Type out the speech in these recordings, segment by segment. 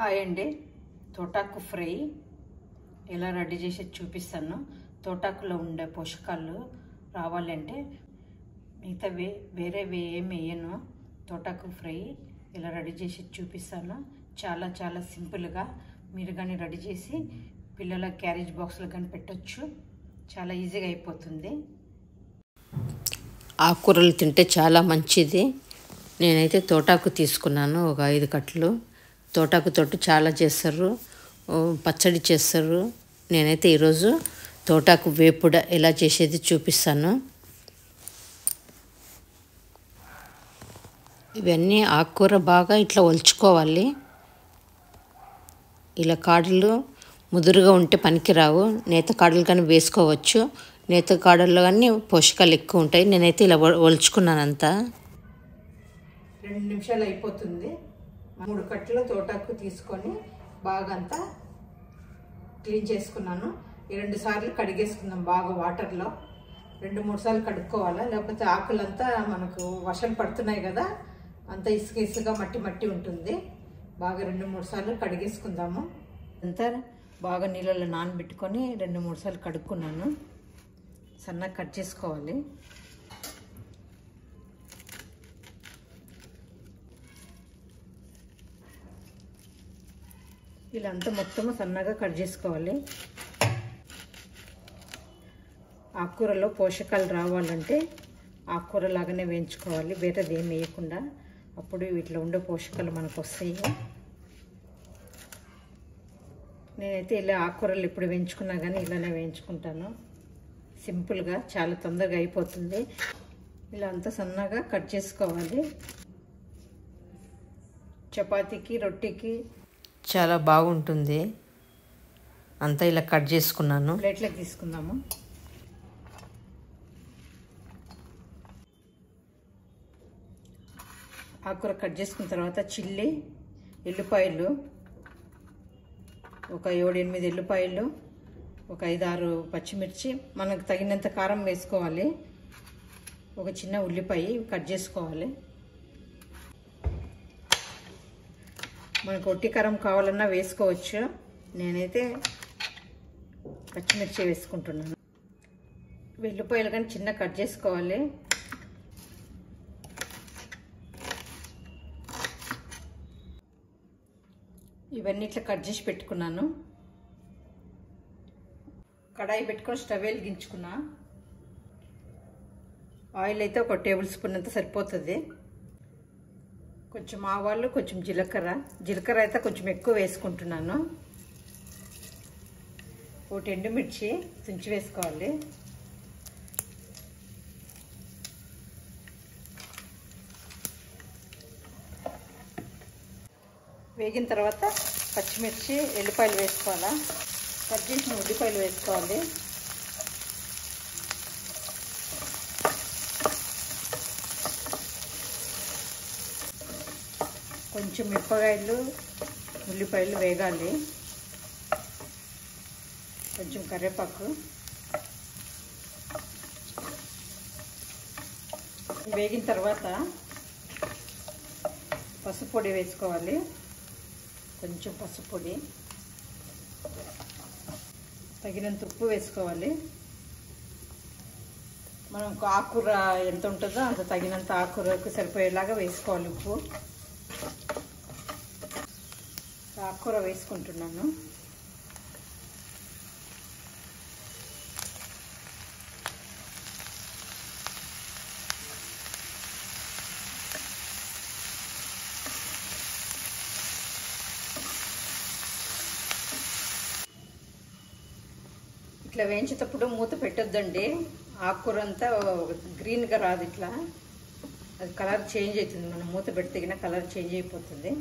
Hi అండి, తోటాకు fry ఎలా రెడీ చేసి చూపిస్తాను. తోటాకులో ఉండే పోషకాలు రావాలంటే మిగతావి వేరేవి ఏమి వేయను. తోటాకు ఫ్రై ఎలా రెడీ చేసి చూపిస్తాను. చాలా చాలా సింపుల్గా మీరు కానీ రెడీ చేసి పిల్లల క్యారేజ్ బాక్స్లో కానీ పెట్టచ్చు. చాలా ఈజీగా అయిపోతుంది. ఆకుకూరలు తింటే చాలా మంచిది. నేనైతే తోటాకు తీసుకున్నాను, ఒక 5 కట్టలు. తోటాకు తోటి చాలా చేస్తారు, పచ్చడి చేస్తారు. నేనైతే ఈరోజు తోటాకు వేపుడ ఎలా చేసేది చూపిస్తాను. ఇవన్నీ ఆకుకూర బాగా ఇట్లా ఒలుచుకోవాలి. ఇలా కాడలు ముదురుగా ఉంటే పనికిరావు. నేత కాడలు కానీ వేసుకోవచ్చు. నేత కాడల్లో కానీ పోషకాలు ఎక్కువ ఉంటాయి. నేనైతే ఇలా ఒలుచుకున్నాను అంతా. 2 నిమిషాలు అయిపోతుంది. 3 కట్టల తోటాకు తీసుకొని బాగా అంతా క్లీన్ చేసుకున్నాను. 2 సార్లు కడిగేసుకుందాం బాగా వాటర్లో. 2-3 సార్లు కడుక్కోవాలా, లేకపోతే ఆకులంతా మనకు వర్షాలు పడుతున్నాయి కదా, అంతా ఇసుక ఇసుగా మట్టి మట్టి ఉంటుంది. బాగా 2-3 సార్లు కడిగేసుకుందాము. అంతా బాగా నీళ్ళలో నానబెట్టుకొని 2-3 సార్లు కడుక్కున్నాను. సన్నగా కట్ చేసుకోవాలి. ఇలా అంతా మొత్తము సన్నగా కట్ చేసుకోవాలి. ఆకుకూరలో పోషకాలు రావాలంటే ఆకుకూర లాగానే వేయించుకోవాలి, వేరేది ఏం వేయకుండా. అప్పుడు వీటిలో ఉండే పోషకాలు మనకు వస్తాయి. నేనైతే ఇలా ఆకుకూరలు ఎప్పుడు వేయించుకున్నా కానీ ఇలానే వేయించుకుంటాను. సింపుల్గా చాలా తొందరగా అయిపోతుంది. ఇలా అంతా సన్నగా కట్ చేసుకోవాలి. చపాతీకి, రొట్టెకి చాలా బాగుంటుంది. అంతా ఇలా కట్ చేసుకున్నాను. ప్లేట్లోకి తీసుకుందాము. ఆకుకూర కట్ చేసుకున్న తర్వాత చిల్లి, ఎల్లిపాయలు, ఒక 7-8 ఎల్లిపాయలు, ఒక 5-6 పచ్చిమిర్చి, మనకు తగినంత కారం వేసుకోవాలి. ఒక చిన్న ఉల్లిపాయ కట్ చేసుకోవాలి. మనకు ఒట్టి కారం కావాలన్నా వేసుకోవచ్చు. నేనైతే పచ్చిమిర్చి వేసుకుంటున్నాను. వెల్లిపాయలు కానీ చిన్న కట్ చేసుకోవాలి. ఇవన్నీ ఇట్లా కట్ చేసి పెట్టుకున్నాను. కడాయి పెట్టుకొని స్టవ్ వెలిగించుకున్నా. ఆయిల్ అయితే ఒక టేబుల్ స్పూన్ అంతా సరిపోతుంది. కొంచెం ఆవాలు, కొంచెం జీలకర్ర అయితే కొంచెం ఎక్కువ వేసుకుంటున్నాను. 1 ఎండుమిర్చి తుంచి వేసుకోవాలి. వేగిన తర్వాత పచ్చిమిర్చి, ఎల్లిపాయలు వేసుకోవాలా. కట్ చేసిన ఉల్లిపాయలు వేసుకోవాలి. కొంచెం మిరపకాయలు, ఉల్లిపాయలు వేగాలి. కొంచెం కరివేపాకు వేగిన తర్వాత పసుపు పొడి వేసుకోవాలి. కొంచెం పసుపు పొడి, తగినంత ఉప్పు వేసుకోవాలి. మనం ఆకుకూర ఎంత ఉంటుందో అంత తగినంత ఆకుకూరకు సరిపోయేలాగా వేసుకోవాలి ఉప్పు. ఆకుకూర వేసుకుంటున్నాను. ఇట్లా వేయించేటప్పుడు మూత పెట్టొద్దండి. ఆకుకూర అంతా గ్రీన్గా రాదు, ఇట్లా అది కలర్ చేంజ్ అవుతుంది. మనం మూత పెడితే కలర్ చేంజ్ అయిపోతుంది.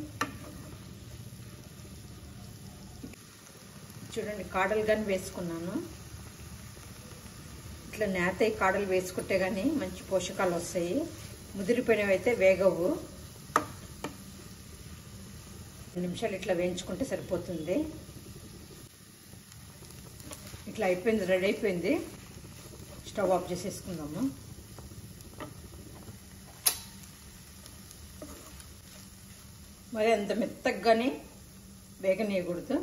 చూడండి, కాడలు కానీ వేసుకున్నాను. ఇట్లా నేత కాడలు వేసుకుంటే కానీ మంచి పోషకాలు వస్తాయి. ముదిరిపోయినవి అయితే వేగవు. 2 నిమిషాలు ఇట్లా వేయించుకుంటే సరిపోతుంది. ఇట్లా అయిపోయింది, రెడీ అయిపోయింది. స్టవ్ ఆఫ్ చేసేసుకుందాము. మరి అంత మెత్తగానే వేగనీయకూడదు.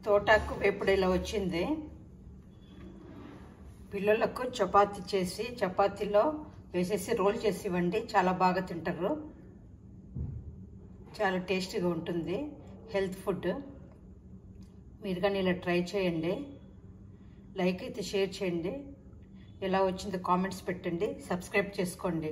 తోటాకు వేపుడు ఇలా వచ్చింది. పిల్లలకు చపాతీ చేసి చపాతీలో వేసేసి రోల్ చేసి ఇవ్వండి, చాలా బాగా తింటారు. చాలా టేస్టీగా ఉంటుంది, హెల్త్ ఫుడ్. మీరు కానీ ఇలా ట్రై చేయండి. లైక్ అయితే షేర్ చేయండి. ఎలా వచ్చిందో కామెంట్స్ పెట్టండి. సబ్స్క్రైబ్ చేసుకోండి.